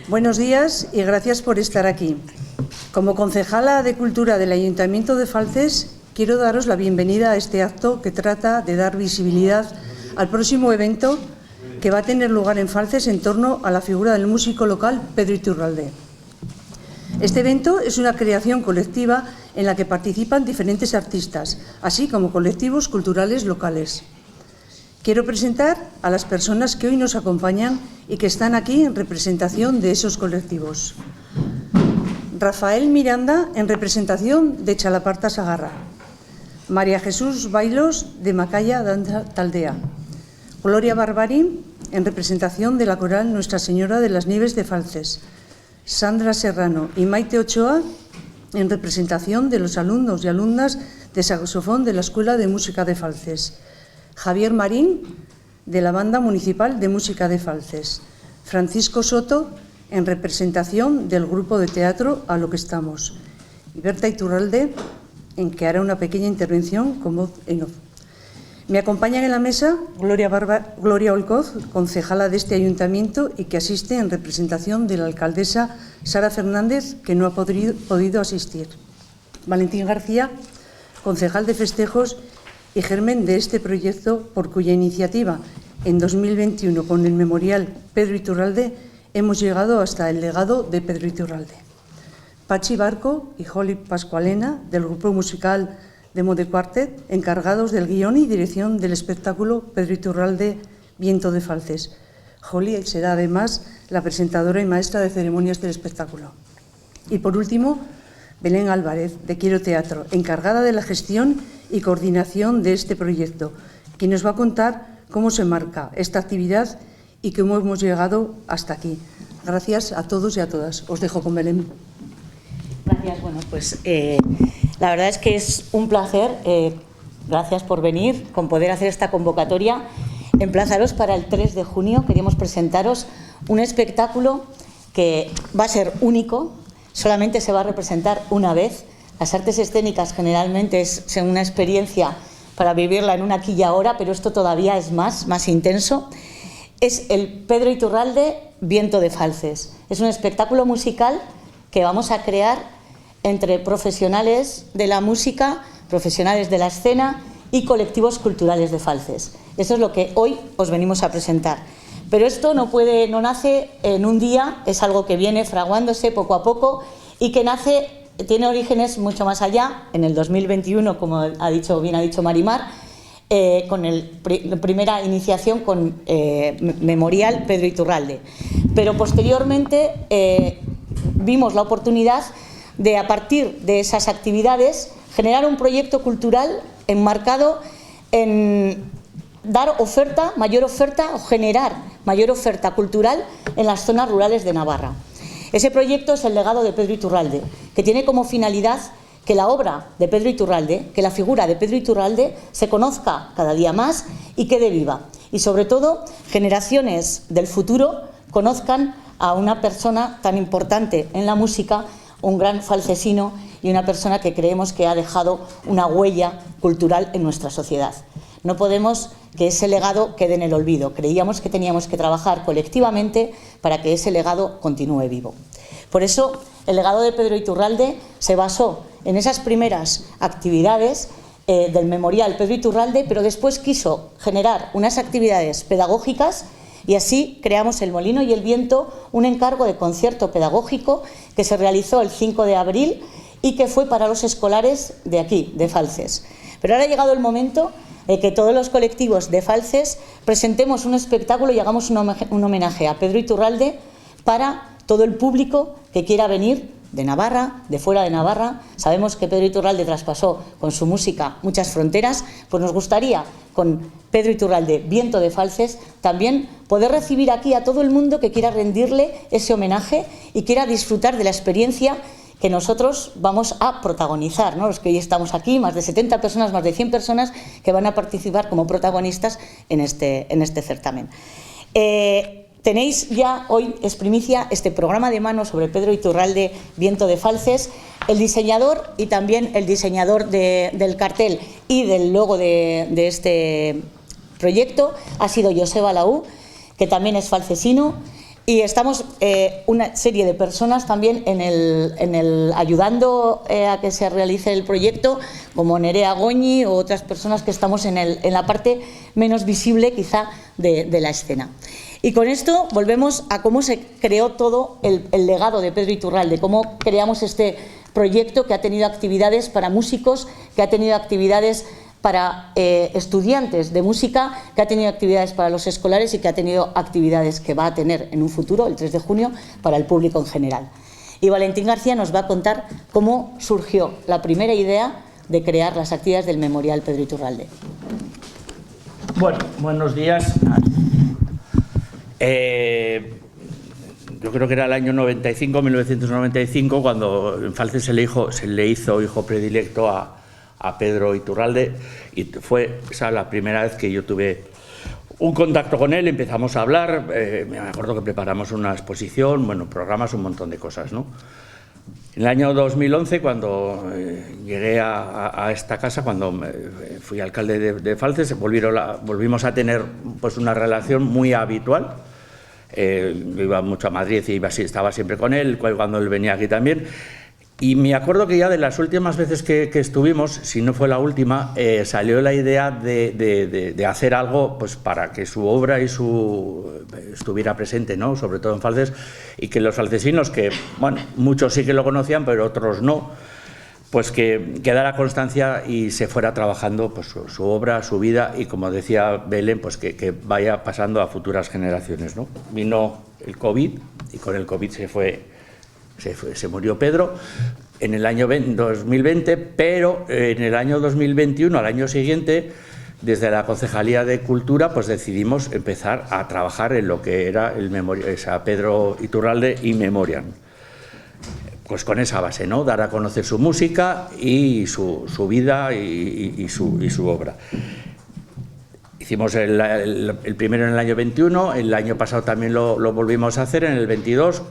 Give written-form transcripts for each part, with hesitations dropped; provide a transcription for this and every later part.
Buenos días y gracias por estar aquí. Como concejala de Cultura del Ayuntamiento de Falces, quiero daros la bienvenida a este acto que trata de dar visibilidad al próximo evento que va a tener lugar en Falces en torno a la figura del músico local Pedro Iturralde. Este evento es una creación colectiva en la que participan diferentes artistas, así como colectivos culturales locales. Quiero presentar a las personas que hoy nos acompañan y que están aquí en representación de esos colectivos. Rafael Miranda, en representación de Chalaparta Sagarra. María Jesús Bailos, de Macaya Danza Taldea. Gloria Barbari, en representación de la coral Nuestra Señora de las Nieves de Falces. Sandra Serrano y Maite Ochoa, en representación de los alumnos y alumnas de saxofón de la Escuela de Música de Falces. Javier Marín, de la Banda Municipal de Música de Falces. Francisco Soto, en representación del grupo de teatro A lo que estamos. Y Berta Iturralde, en que hará una pequeña intervención con voz en off. Me acompañan en la mesa Gloria Olcoz, concejala de este ayuntamiento y que asiste en representación de la alcaldesa Sara Fernández, que no ha podido asistir. Valentín García, concejal de festejos y germen de este proyecto, por cuya iniciativa en 2021 con el memorial Pedro Iturralde hemos llegado hasta el legado de Pedro Iturralde. Pachi Barco y Holly Pascualena, del grupo musical de Mode Quartet, encargados del guión y dirección del espectáculo Pedro Iturralde, Viento de Falces. Holly será además la presentadora y maestra de ceremonias del espectáculo. Y por último, Belén Álvarez, de Quiero Teatro, encargada de la gestión y coordinación de este proyecto, quien nos va a contar cómo se marca esta actividad y cómo hemos llegado hasta aquí. Gracias a todos y a todas. Os dejo con Belén. Gracias. Bueno, pues la verdad es que es un placer. Gracias por venir, con poder hacer esta convocatoria. Emplazaros para el 3 de junio. Queríamos presentaros un espectáculo que va a ser único. Solamente se va a representar una vez. Las artes escénicas generalmente es una experiencia para vivirla en una aquí y ahora, pero esto todavía es más intenso. Es el Pedro Iturralde, Viento de Falces. Es un espectáculo musical que vamos a crear entre profesionales de la música, profesionales de la escena y colectivos culturales de Falces. Eso es lo que hoy os venimos a presentar. Pero esto no nace en un día, es algo que viene fraguándose poco a poco y que tiene orígenes mucho más allá, en el 2021, como bien ha dicho Marimar, con la primera iniciación con Memorial Pedro Iturralde. Pero posteriormente vimos la oportunidad de, a partir de esas actividades, generar un proyecto cultural enmarcado en dar mayor oferta o generar mayor oferta cultural en las zonas rurales de Navarra. Ese proyecto es el legado de Pedro Iturralde, que tiene como finalidad que la obra de Pedro Iturralde, que la figura de Pedro Iturralde se conozca cada día más y quede viva. Y sobre todo, generaciones del futuro conozcan a una persona tan importante en la música, un gran falcesino y una persona que creemos que ha dejado una huella cultural en nuestra sociedad. No podemos que ese legado quede en el olvido. Creíamos que teníamos que trabajar colectivamente para que ese legado continúe vivo. Por eso, el legado de Pedro Iturralde se basó en esas primeras actividades del memorial Pedro Iturralde, pero después quiso generar unas actividades pedagógicas y así creamos El Molino y el Viento, un encargo de concierto pedagógico que se realizó el 5 de abril y que fue para los escolares de aquí, de Falces. Pero ahora ha llegado el momento de que todos los colectivos de Falces presentemos un espectáculo y hagamos un homenaje a Pedro Iturralde para todo el público que quiera venir de Navarra, de fuera de Navarra. Sabemos que Pedro Iturralde traspasó con su música muchas fronteras, pues nos gustaría con Pedro Iturralde, Viento de Falces, también poder recibir aquí a todo el mundo que quiera rendirle ese homenaje y quiera disfrutar de la experiencia que nosotros vamos a protagonizar, ¿no? Los que hoy estamos aquí, más de 70 personas, más de 100 personas que van a participar como protagonistas en este certamen. Tenéis ya hoy, es primicia, este programa de mano sobre Pedro Iturralde, Viento de Falces. El diseñador y también el diseñador del cartel y del logo de este proyecto ha sido Joseba Laú, que también es falcesino. Y estamos una serie de personas también ayudando a que se realice el proyecto, como Nerea Goñi o otras personas que estamos en la parte menos visible quizá de la escena. Y con esto volvemos a cómo se creó todo el legado de Pedro Iturralde, cómo creamos este proyecto que ha tenido actividades para músicos, que ha tenido actividades para estudiantes de música, que ha tenido actividades para los escolares y que ha tenido actividades que va a tener en un futuro, el 3 de junio, para el público en general. Y Valentín García nos va a contar cómo surgió la primera idea de crear las actividades del Memorial Pedro Iturralde. Bueno, buenos días. Yo creo que era el año 1995, cuando en Falces se le hizo hijo predilecto a Pedro Iturralde, y fue esa la primera vez que yo tuve un contacto con él. Empezamos a hablar, me acuerdo que preparamos una exposición, bueno, programas, un montón de cosas, ¿no? En el año 2011, cuando llegué a esta casa, cuando fui alcalde de Falces, volvimos a tener pues una relación muy habitual. Iba mucho a Madrid y estaba siempre con él, cuando él venía aquí también. Y me acuerdo que ya de las últimas veces que estuvimos, si no fue la última, salió la idea de hacer algo pues para que su obra estuviera presente, ¿no? Sobre todo en Falces, y que los falcesinos, que bueno, muchos sí que lo conocían, pero otros no, pues que quedara constancia y se fuera trabajando pues su obra, su vida, y como decía Belén, pues que vaya pasando a futuras generaciones, ¿no? Vino el COVID y con el COVID se murió Pedro en el año 2020, pero en el año 2021, al año siguiente, desde la Concejalía de Cultura, pues decidimos empezar a trabajar en lo que era Pedro Iturralde in memoriam. Pues con esa base, ¿no? Dar a conocer su música y su vida y su obra. Hicimos el primero en el año 21, el año pasado también lo volvimos a hacer, en el 22.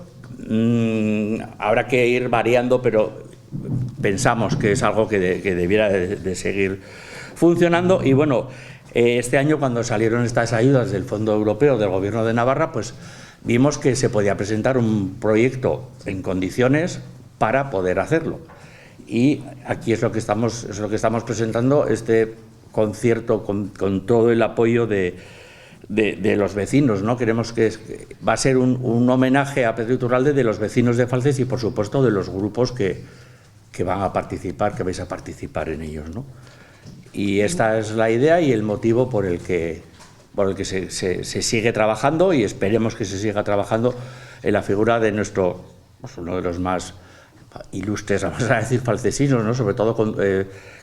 Habrá que ir variando, pero pensamos que es algo que debiera de seguir funcionando. Y bueno, este año, cuando salieron estas ayudas del Fondo Europeo del Gobierno de Navarra, pues vimos que se podía presentar un proyecto en condiciones para poder hacerlo. Y aquí es lo que estamos presentando, este concierto con todo el apoyo de los vecinos, ¿no? Queremos que va a ser un homenaje a Pedro Iturralde de los vecinos de Falces y, por supuesto, de los grupos que van a participar, que vais a participar en ellos, ¿no? Y esta es la idea y el motivo por el que se sigue trabajando, y esperemos que se siga trabajando en la figura de uno de los más ilustres, vamos a decir, falcesinos, ¿no? Sobre todo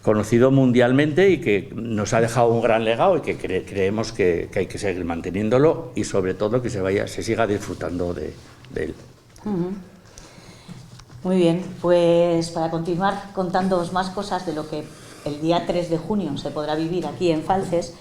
conocido mundialmente, y que nos ha dejado un gran legado, y que creemos que hay que seguir manteniéndolo, y sobre todo que se siga disfrutando de él. Muy bien, pues para continuar contándoos más cosas de lo que el día 3 de junio se podrá vivir aquí en Falces,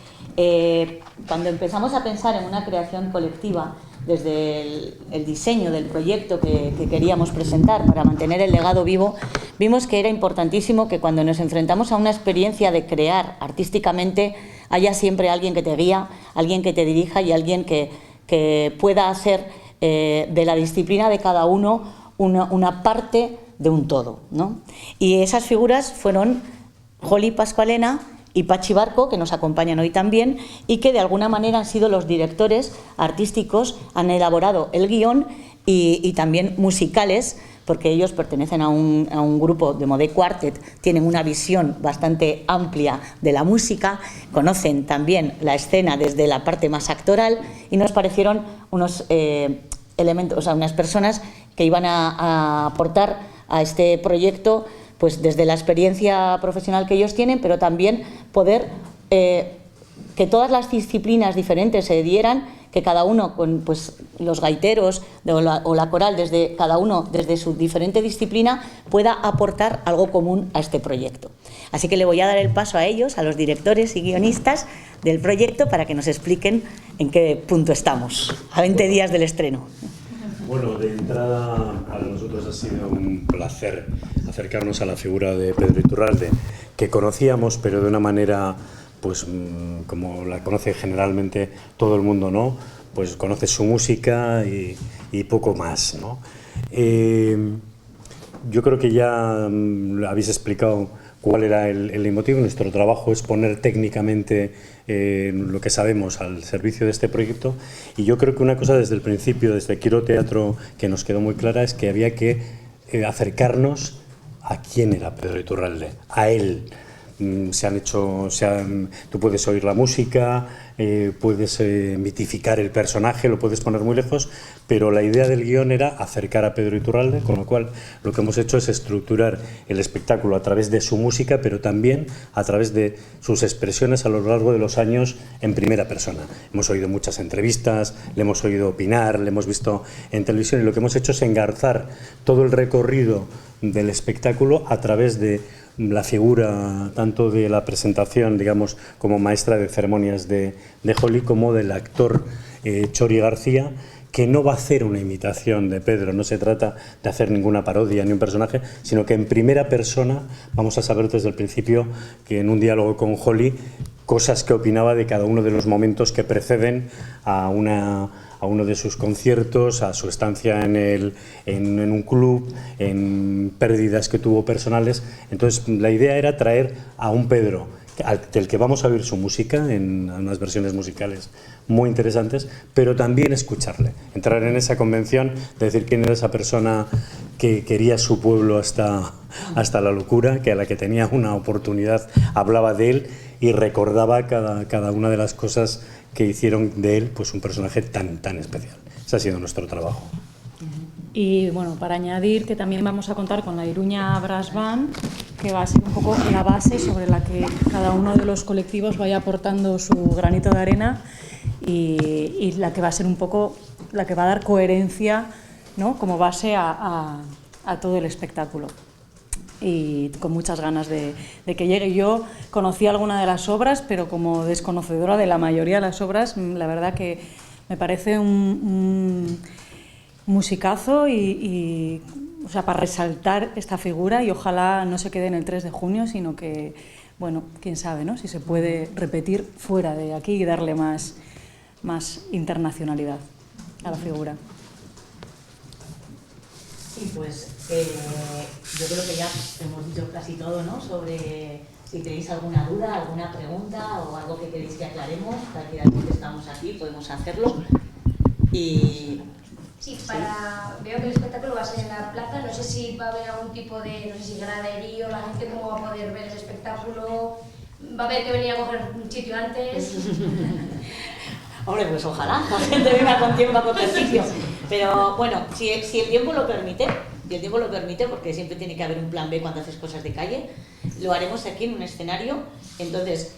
cuando empezamos a pensar en una creación colectiva, desde el diseño del proyecto que queríamos presentar para mantener el legado vivo, vimos que era importantísimo que cuando nos enfrentamos a una experiencia de crear artísticamente haya siempre alguien que te guía, alguien que te dirija y alguien que pueda hacer de la disciplina de cada uno una parte de un todo, ¿no? Y esas figuras fueron Joli Pascualena y Pachi Barco, que nos acompañan hoy también, y que de alguna manera han sido los directores artísticos, han elaborado el guión y también musicales, porque ellos pertenecen a un grupo de Modé Quartet, tienen una visión bastante amplia de la música, conocen también la escena desde la parte más actoral, y nos parecieron unos elementos, o sea, unas personas que iban a aportar a este proyecto pues desde la experiencia profesional que ellos tienen, pero también poder que todas las disciplinas diferentes se dieran, que cada uno, con pues, los gaiteros o la coral, cada uno desde su diferente disciplina, pueda aportar algo común a este proyecto. Así que le voy a dar el paso a ellos, a los directores y guionistas del proyecto, para que nos expliquen en qué punto estamos, a 20 días del estreno. Bueno, de entrada para nosotros ha sido un placer acercarnos a la figura de Pedro Iturralde, que conocíamos, pero de una manera, pues como la conoce generalmente todo el mundo, ¿no? Pues conoce su música y y poco más, ¿no? Yo creo que ya habéis explicado cuál era el motivo. Nuestro trabajo es poner técnicamente lo que sabemos al servicio de este proyecto, y yo creo que una cosa desde el principio, desde Quiero Teatro, que nos quedó muy clara, es que había que acercarnos a quién era Pedro Iturralde, a él. Tú puedes oír la música, puedes mitificar el personaje, lo puedes poner muy lejos, pero la idea del guión era acercar a Pedro Iturralde, con lo cual lo que hemos hecho es estructurar el espectáculo a través de su música, pero también a través de sus expresiones a lo largo de los años en primera persona. Hemos oído muchas entrevistas, le hemos oído opinar, le hemos visto en televisión, y lo que hemos hecho es engarzar todo el recorrido del espectáculo a través de la figura tanto de la presentación, digamos, como maestra de ceremonias de Joly, como del actor Chori García, que no va a hacer una imitación de Pedro. No se trata de hacer ninguna parodia ni un personaje, sino que en primera persona vamos a saber desde el principio que en un diálogo con Joly cosas que opinaba de cada uno de los momentos que preceden a uno de sus conciertos, a su estancia en un club, en pérdidas que tuvo personales. Entonces la idea era traer a un Pedro del que vamos a oír su música en unas versiones musicales muy interesantes, pero también escucharle, entrar en esa convención de decir quién era esa persona que quería su pueblo hasta la locura, que a la que tenía una oportunidad hablaba de él y recordaba cada una de las cosas que hicieron de él pues un personaje tan especial. Ese ha sido nuestro trabajo. Y bueno, para añadir que también vamos a contar con la Iruña Brass Band, que va a ser un poco la base sobre la que cada uno de los colectivos vaya aportando su granito de arena, y la que va a ser un poco la que va a dar coherencia, ¿no?, como base a todo el espectáculo. Y con muchas ganas de que llegue. Yo conocí alguna de las obras, pero como desconocedora de la mayoría de las obras, la verdad que me parece un musicazo y o sea, para resaltar esta figura, y ojalá no se quede en el 3 de junio, sino que, bueno, quién sabe, ¿no?, si se puede repetir fuera de aquí y darle más internacionalidad a la figura. Sí, pues yo creo que ya hemos dicho casi todo, ¿no?, sobre si tenéis alguna duda, alguna pregunta o algo que queréis que aclaremos, cualquiera de los que estamos aquí podemos hacerlo. Y sí, veo que el espectáculo va a ser en la plaza, no sé si va a haber algún tipo de, no sé si graderío, la gente cómo va a poder ver el espectáculo, va a haber que venir a coger un sitio antes. Hombre, pues ojalá la gente venga con tiempo a coger sitio. Pero bueno, si el tiempo lo permite, porque siempre tiene que haber un plan B cuando haces cosas de calle, lo haremos aquí en un escenario. Entonces,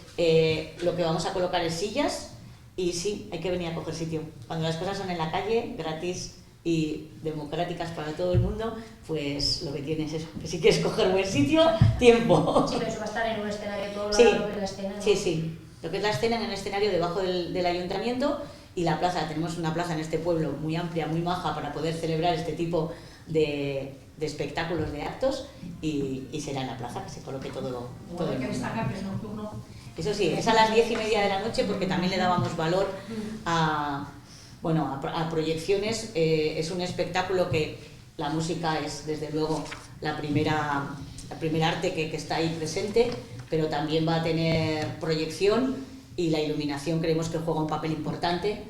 lo que vamos a colocar es sillas, y sí, hay que venir a coger sitio. Cuando las cosas son en la calle, gratis y democráticas para todo el mundo, pues lo que tienes es que si quieres coger buen sitio, tiempo. Sí, pero eso va a estar en un escenario todo lo sí, largo de la escena, ¿no? Sí. Lo que es la escena en el escenario debajo del ayuntamiento, y la plaza. Tenemos una plaza en este pueblo muy amplia, muy maja, para poder celebrar este tipo de espectáculos, de actos, y será en la plaza que se coloque todo el mundo. Hay que destacar que es nocturno. Eso sí, es a las 10:30 de la noche, porque también le dábamos valor a proyecciones. Es un espectáculo que la música es, desde luego, la primera arte que está ahí presente, pero también va a tener proyección, y la iluminación creemos que juega un papel importante,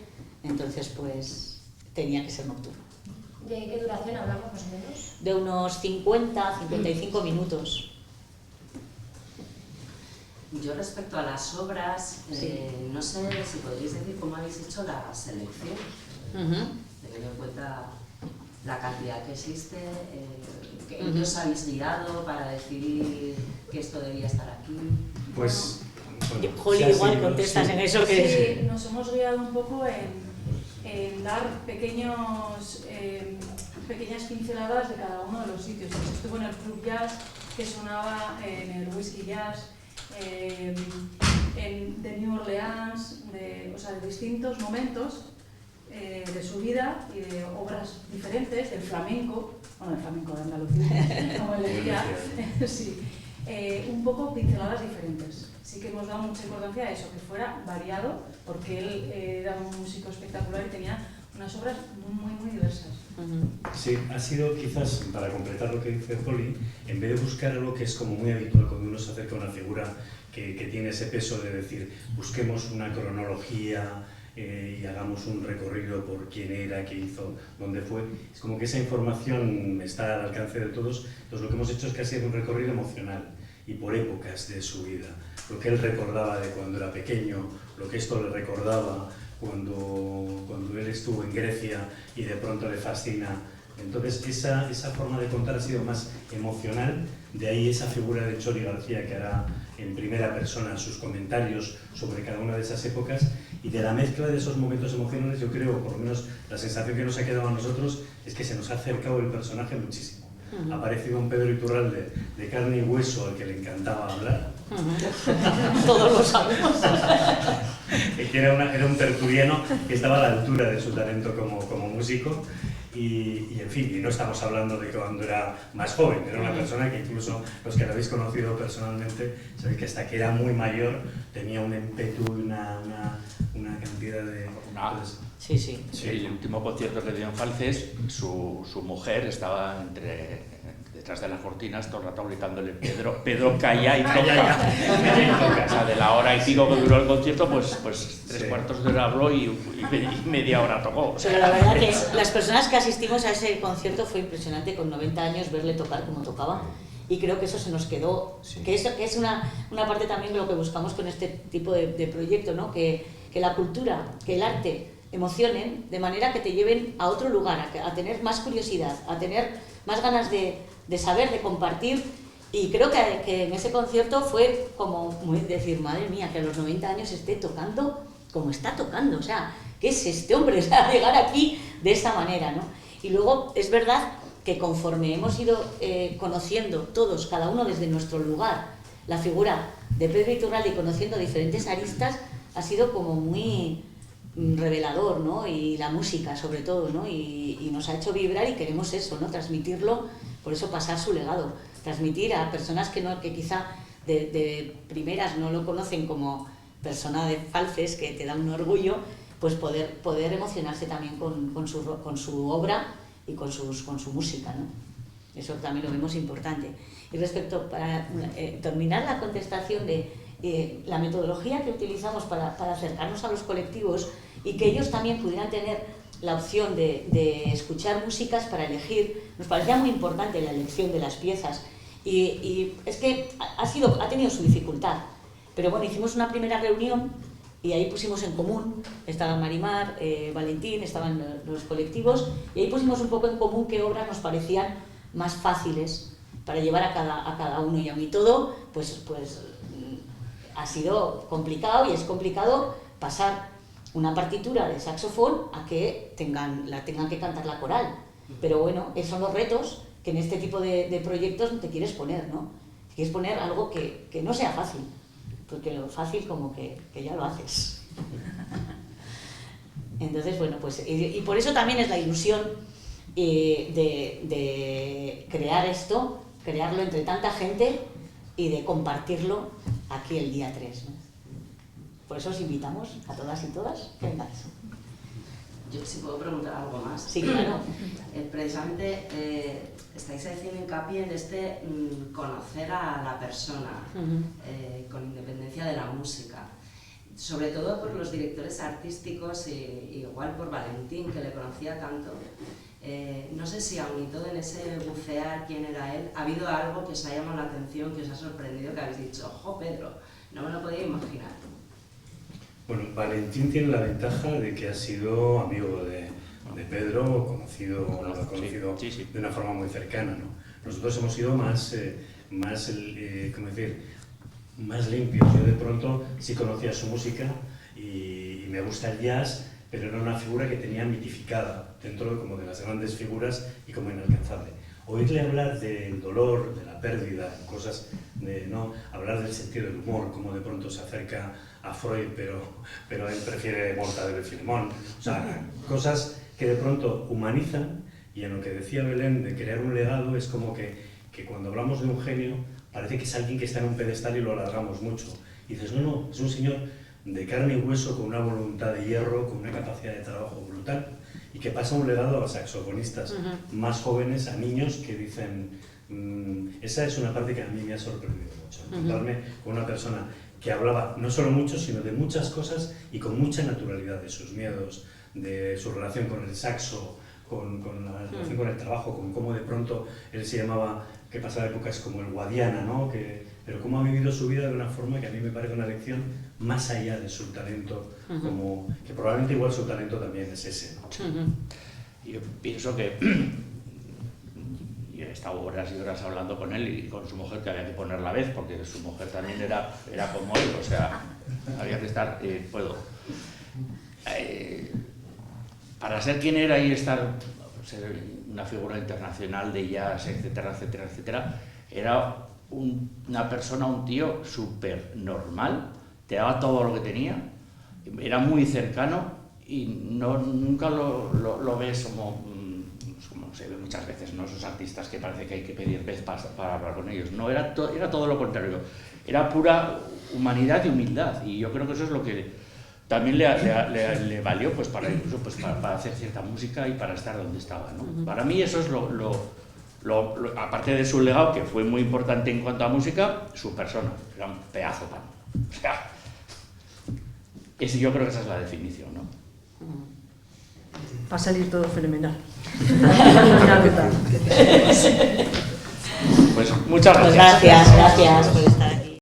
entonces pues tenía que ser nocturno. ¿De qué duración hablamos más o menos? De unos 50-55 minutos. Yo respecto a las obras, no sé si podríais decir cómo habéis hecho la selección, teniendo en cuenta la cantidad que existe, ¿qué os habéis guiado para decidir que esto debía estar aquí? Pues Joly, igual contestas en eso que Sí, nos hemos guiado un poco en dar pequeñas pinceladas de cada uno de los sitios. Pues estuvo en el Club Jazz, que sonaba en el Whisky Jazz, de New Orleans, de distintos momentos de su vida y de obras diferentes, del flamenco, el flamenco de Andalucía, como él decía, sí, un poco pinceladas diferentes. Sí que hemos dado mucha importancia a eso, que fuera variado, porque él era un músico espectacular y tenía unas obras muy diversas. Sí, ha sido quizás, para completar lo que dice Poli, en vez de buscar algo que es como muy habitual cuando uno se acerca a una figura que tiene ese peso de decir, busquemos una cronología y hagamos un recorrido por quién era, qué hizo, dónde fue. Es como que esa información está al alcance de todos. Entonces lo que hemos hecho es que ha sido un recorrido emocional y por épocas de su vida. Lo que él recordaba de cuando era pequeño, lo que esto le recordaba cuando él estuvo en Grecia y de pronto le fascina. Entonces esa forma de contar ha sido más emocional, de ahí esa figura de Txori García que hará en primera persona sus comentarios sobre cada una de esas épocas, y de la mezcla de esos momentos emocionales yo creo, por lo menos la sensación que nos ha quedado a nosotros, es que se nos ha acercado el personaje muchísimo. Ha aparecido un Pedro Iturralde de carne y hueso al que le encantaba hablar. Todos lo sabemos. Que era un tertuliano que estaba a la altura de su talento como músico. Y en fin, y no estamos hablando de cuando era más joven, era una persona que incluso los que la habéis conocido personalmente sabéis que hasta que era muy mayor tenía un ímpetu y una cantidad de... Sí, sí. Sí, el último concierto que dio en Falces, su mujer estaba detrás de las cortinas todo el rato gritándole Pedro, calla y toca. O sea, de la hora y pico que duró el concierto, pues 3/4 de hora habló y media hora tocó. Pero la verdad que las personas que asistimos a ese concierto fue impresionante, con 90 años, verle tocar como tocaba. Y creo que eso se nos quedó, que es una parte también de lo que buscamos con este tipo de proyecto, ¿no? Que la cultura, que el arte emocionen de manera que te lleven a otro lugar, a tener más curiosidad, a tener más ganas de saber, de compartir. Y creo que en ese concierto fue como decir, madre mía, que a los 90 años esté tocando como está tocando, o sea, ¿qué es este hombre? O sea, llegar aquí de esta manera, ¿no? Y luego es verdad que conforme hemos ido conociendo todos, cada uno desde nuestro lugar, la figura de Pedro Iturralde y conociendo diferentes aristas, ha sido como muy revelador, ¿no? Y la música sobre todo, ¿no? Y nos ha hecho vibrar y queremos eso, ¿no? Transmitirlo, por eso pasar su legado, transmitir a personas que quizá de primeras no lo conocen como persona de Falces, que te da un orgullo, pues poder emocionarse también con su obra y con su música, ¿no? Eso también lo vemos importante. Y respecto, para terminar la contestación de la metodología que utilizamos para acercarnos a los colectivos y que ellos también pudieran tener la opción de escuchar músicas para elegir, nos parecía muy importante la elección de las piezas y es que ha tenido su dificultad, pero bueno, hicimos una primera reunión y ahí pusimos en común, estaba Marimar, Valentín, estaban los colectivos y ahí pusimos un poco en común qué obras nos parecían más fáciles para llevar a cada uno, y a mí todo pues ha sido complicado, y es complicado pasar una partitura de saxofón a que la tengan que cantar la coral. Pero bueno, esos son los retos que en este tipo de proyectos te quieres poner, ¿no? Te quieres poner algo que no sea fácil, porque lo fácil como que ya lo haces. Entonces, bueno, pues y por eso también es la ilusión de crear esto, crearlo entre tanta gente y de compartirlo aquí el día 3, ¿no? Por eso os invitamos a todas y todas que vengáis. Yo sí puedo preguntar algo más. Sí, claro. Precisamente estáis haciendo hincapié en conocer a la persona, con independencia de la música. Sobre todo por los directores artísticos y igual por Valentín, que le conocía tanto. No sé si aun y todo en ese bucear quién era él, ha habido algo que os ha llamado la atención, que os ha sorprendido, que habéis dicho, ojo Pedro, no me lo podía imaginar. Bueno, Valentín tiene la ventaja de que ha sido amigo de Pedro, conocido de una forma muy cercana, ¿no? Nosotros hemos sido más limpios. Yo de pronto sí conocía su música y me gusta el jazz, pero era una figura que tenía mitificada dentro como de las grandes figuras y como inalcanzable. Oírle hablar del dolor, de la pérdida, cosas hablar del sentido del humor, como de pronto se acerca a Freud, pero él prefiere Mortadelo y Filemón, o sea, cosas que de pronto humanizan, y en lo que decía Belén de crear un legado es como que cuando hablamos de un genio parece que es alguien que está en un pedestal y lo alargamos mucho, y dices, no, es un señor de carne y hueso, con una voluntad de hierro, con una capacidad de trabajo brutal, y que pasa un legado a los saxofonistas más jóvenes, a niños que dicen, esa es una parte que a mí me ha sorprendido mucho, encontrarme con una persona que hablaba no solo mucho, sino de muchas cosas y con mucha naturalidad, de sus miedos, de su relación con el saxo, con la relación con el trabajo, con cómo de pronto él se llamaba, que pasaba épocas como el Guadiana, ¿no? Pero cómo ha vivido su vida de una forma que a mí me parece una lección más allá de su talento, como, que probablemente igual su talento también es ese, ¿no? Yo pienso que he estado horas y horas hablando con él y con su mujer, que había que poner la vez, porque su mujer también era como él, o sea, había que estar, para ser quien era y ser una figura internacional de jazz, etcétera, etcétera, etcétera, era una persona, un tío súper normal, te daba todo lo que tenía, era muy cercano y nunca lo ves como se ve muchas veces, ¿no? Esos artistas que parece que hay que pedir vez para hablar con ellos. No, era todo lo contrario. Era pura humanidad y humildad. Y yo creo que eso es lo que también le valió pues, para, incluso, pues, para hacer cierta música y para estar donde estaba, ¿no? Para mí eso es aparte de su legado, que fue muy importante en cuanto a música, su persona. Era un pedazo pan. O sea, yo creo que esa es la definición, ¿no? Va a salir todo fenomenal. Pues muchas gracias. Pues gracias por